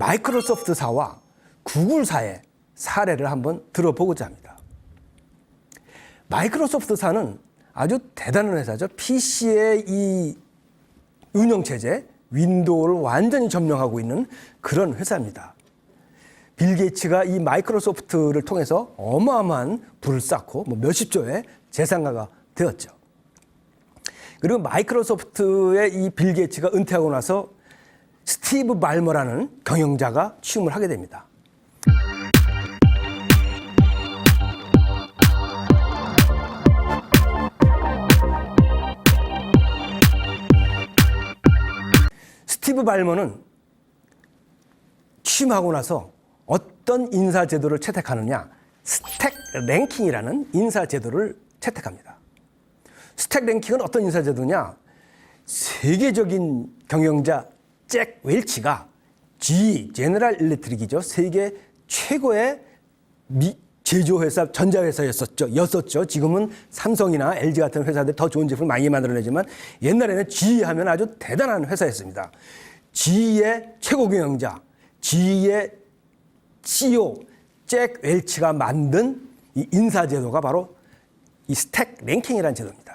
마이크로소프트사와 구글사의 사례를 한번 들어보고자 합니다. 마이크로소프트사는 아주 대단한 회사죠. PC의 이 운영체제, 윈도우를 완전히 점령하고 있는 그런 회사입니다. 빌 게이츠가 이 마이크로소프트를 통해서 어마어마한 부를 쌓고 몇십조의 재산가가 되었죠. 그리고 마이크로소프트의 이 빌 게이츠가 은퇴하고 나서 스티브 발머라는 경영자가 취임을 하게 됩니다. 스티브 발머는 취임하고 나서 어떤 인사제도를 채택하느냐, 스택 랭킹이라는 인사제도를 채택합니다. 스택 랭킹은 어떤 인사제도냐, 세계적인 경영자 잭 웰치가 GE, 제너럴 일렉트릭이죠. 세계 최고의 제조회사, 전자회사였었죠. 지금은 삼성이나 LG 같은 회사들 더 좋은 제품을 많이 만들어내지만 옛날에는 GE 하면 아주 대단한 회사였습니다. GE의 최고 경영자, GE의 CEO 잭 웰치가 만든 이 인사제도가 바로 이 스택 랭킹이라는 제도입니다.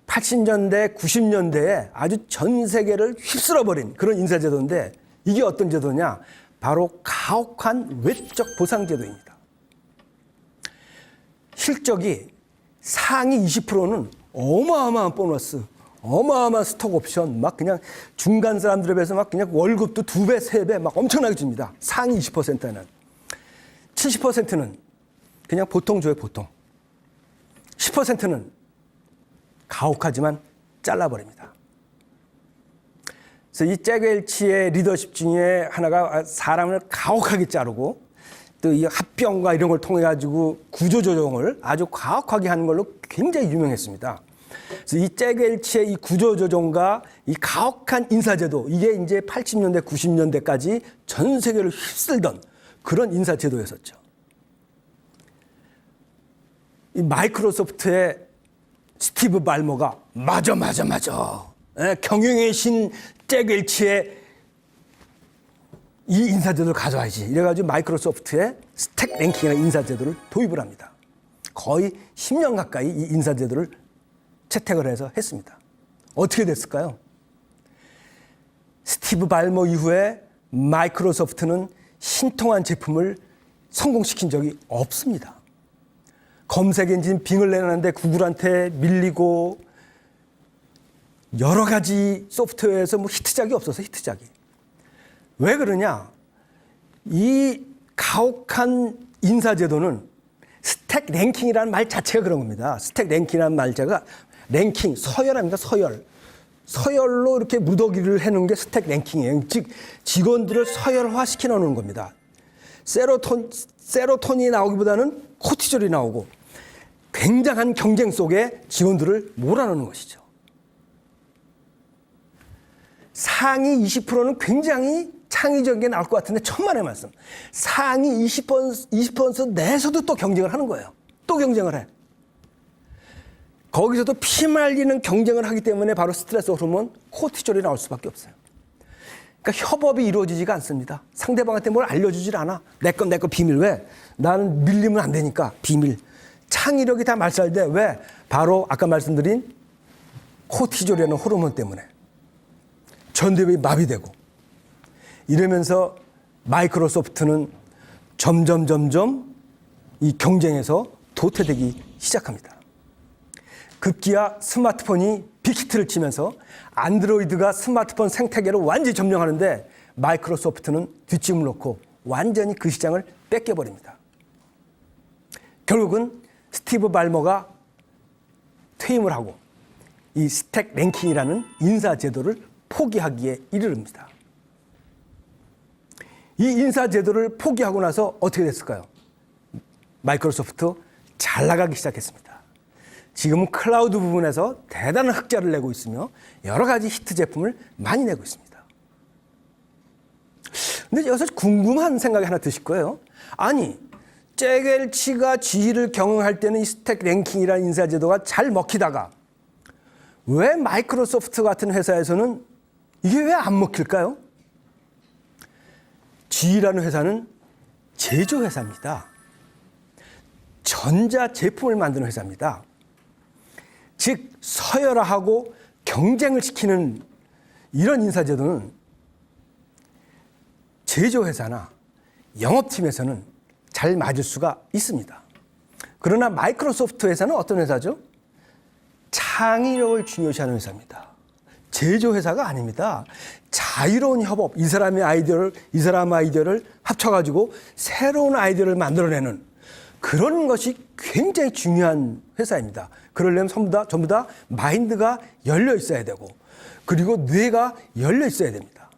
80년대, 90년대에 아주 전 세계를 휩쓸어버린 그런 인사제도인데 이게 어떤 제도냐? 바로 가혹한 외적 보상제도입니다. 실적이 상위 20%는 어마어마한 보너스, 어마어마한 스톡 옵션, 막 그냥 중간 사람들에 비해서 막 그냥 월급도 2배, 3배 막 엄청나게 줍니다. 상위 20%는. 70%는 그냥 보통 줘요, 보통. 10%는 가혹하지만 잘라버립니다. 그래서 이 잭 웰치의 리더십 중에 하나가 사람을 가혹하게 자르고 또 이 합병과 이런 걸 통해 가지고 구조조정을 아주 가혹하게 하는 걸로 굉장히 유명했습니다. 그래서 이 잭 웰치의 이 구조조정과 이 가혹한 인사제도, 이게 이제 80년대, 90년대까지 전 세계를 휩쓸던 그런 인사제도였었죠. 이 마이크로소프트의 스티브 발머가 맞아. 경영의 신 잭 웰치의 이 인사제도를 가져와야지. 이래가지고 마이크로소프트의 스택 랭킹이라는 인사제도를 도입을 합니다. 거의 10년 가까이 이 인사제도를 채택을 해서 했습니다. 어떻게 됐을까요? 스티브 발머 이후에 마이크로소프트는 신통한 제품을 성공시킨 적이 없습니다. 검색 엔진 빙을 내놨는데 구글한테 밀리고 여러 가지 소프트웨어에서 히트작이 없어서 히트작이. 왜 그러냐? 이 가혹한 인사제도는 스택 랭킹이라는 말 자체가 그런 겁니다. 스택 랭킹이라는 말자가 랭킹, 서열합니다. 서열로 이렇게 무더기를 해놓은 게 스택 랭킹이에요. 즉 직원들을 서열화시켜 놓는 겁니다. 세로토닌이 나오기보다는 코티졸이 나오고 굉장한 경쟁 속에 직원들을 몰아넣는 것이죠. 상위 20%는 굉장히 창의적인 게 나올 것 같은데 천만의 말씀. 상위 20% 내에서도 또 경쟁을 하는 거예요. 또 경쟁을 해. 거기서도 피말리는 경쟁을 하기 때문에 바로 스트레스 호르몬 코티졸이 나올 수밖에 없어요. 그러니까 협업이 이루어지지가 않습니다. 상대방한테 뭘 알려주질 않아. 내 건 비밀. 왜? 나는 밀리면 안 되니까 비밀. 창의력이 다 말살돼. 왜? 바로 아까 말씀드린 코티졸이라는 호르몬 때문에. 전두엽이 마비되고. 이러면서 마이크로소프트는 점점 이 경쟁에서 도태되기 시작합니다. 급기야 스마트폰이 빅히트를 치면서 안드로이드가 스마트폰 생태계를 완전히 점령하는데 마이크로소프트는 뒷짐을 놓고 완전히 그 시장을 뺏겨버립니다. 결국은 스티브 발머가 퇴임을 하고 이 스택 랭킹이라는 인사제도를 포기하기에 이르릅니다. 이 인사제도를 포기하고 나서 어떻게 됐을까요? 마이크로소프트 잘 나가기 시작했습니다. 지금은 클라우드 부분에서 대단한 흑자를 내고 있으며 여러 가지 히트 제품을 많이 내고 있습니다. 근데 여기서 궁금한 생각이 하나 드실 거예요. 아니, 잭 웰치가 GE를 경영할 때는 이 스택 랭킹이라는 인사제도가 잘 먹히다가 왜 마이크로소프트 같은 회사에서는 이게 왜 안 먹힐까요? G라는 회사는 제조회사입니다. 전자제품을 만드는 회사입니다. 즉 서열화하고 경쟁을 시키는 이런 인사제도는 제조회사나 영업팀에서는 잘 맞을 수가 있습니다. 그러나 마이크로소프트 회사는 어떤 회사죠? 창의력을 중요시하는 회사입니다. 제조회사가 아닙니다. 자유로운 협업, 이 사람의 아이디어를, 이 사람 아이디어를 합쳐가지고 새로운 아이디어를 만들어내는 그런 것이 굉장히 중요한 회사입니다. 그러려면 전부 다 마인드가 열려 있어야 되고, 그리고 뇌가 열려 있어야 됩니다.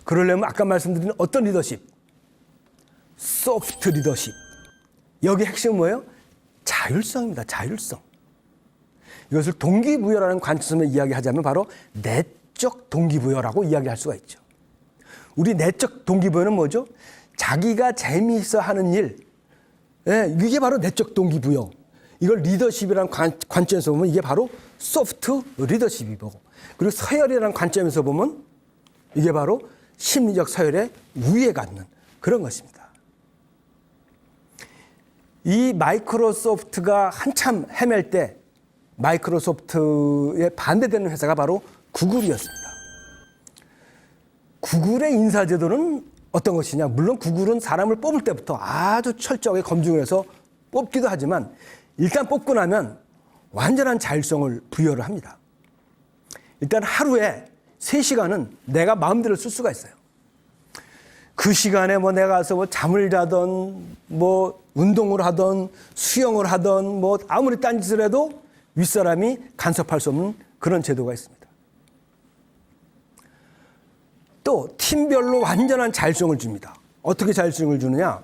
그러려면 아까 말씀드린 어떤 리더십? 소프트 리더십. 여기 핵심은 뭐예요? 자율성입니다. 자율성. 이것을 동기부여라는 관점에서 이야기하자면 바로 내적 동기부여라고 이야기할 수가 있죠. 우리 내적 동기부여는 뭐죠? 자기가 재미있어 하는 일. 이게 바로 내적 동기부여. 이걸 리더십이라는 관점에서 보면 이게 바로 소프트 리더십이고, 그리고 서열이라는 관점에서 보면 이게 바로 심리적 서열에 우위에 갖는 그런 것입니다. 이 마이크로소프트가 한참 헤맬 때 마이크로소프트에 반대되는 회사가 바로 구글이었습니다. 구글의 인사제도는 어떤 것이냐? 물론 구글은 사람을 뽑을 때부터 아주 철저하게 검증을 해서 뽑기도 하지만 일단 뽑고 나면 완전한 자율성을 부여를 합니다. 일단 하루에 3시간은 내가 마음대로 쓸 수가 있어요. 그 시간에 뭐 내가 가서 뭐 잠을 자던 뭐 운동을 하던 수영을 하던 뭐 아무리 딴짓을 해도 윗사람이 간섭할 수 없는 그런 제도가 있습니다. 또 팀별로 완전한 자율성을 줍니다. 어떻게 자율성을 주느냐?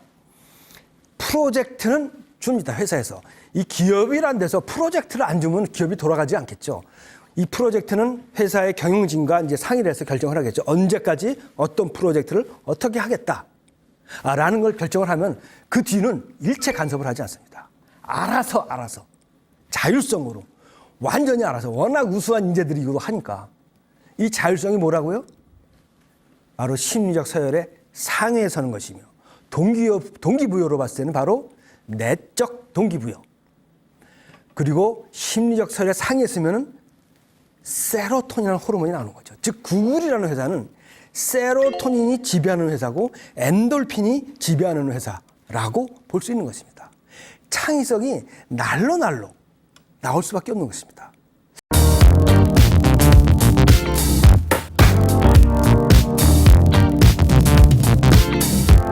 프로젝트는 줍니다. 회사에서. 이 기업이란 데서 프로젝트를 안 주면 기업이 돌아가지 않겠죠. 이 프로젝트는 회사의 경영진과 이제 상의를 해서 결정을 하겠죠. 언제까지 어떤 프로젝트를 어떻게 하겠다. 라는 걸 결정을 하면 그 뒤는 일체 간섭을 하지 않습니다. 알아서 자율성으로 완전히 알아서 워낙 우수한 인재들이 이거 하니까 이 자율성이 뭐라고요? 바로 심리적 서열의 상위에 서는 것이며 동기부여로 봤을 때는 바로 내적 동기부여. 그리고 심리적 서열의 상위에 있으면은 세로토닌이라는 호르몬이 나오는 거죠. 즉 구글이라는 회사는 세로토닌이 지배하는 회사고 엔돌핀이 지배하는 회사라고 볼 수 있는 것입니다. 창의성이 날로 나올 수밖에 없는 것입니다.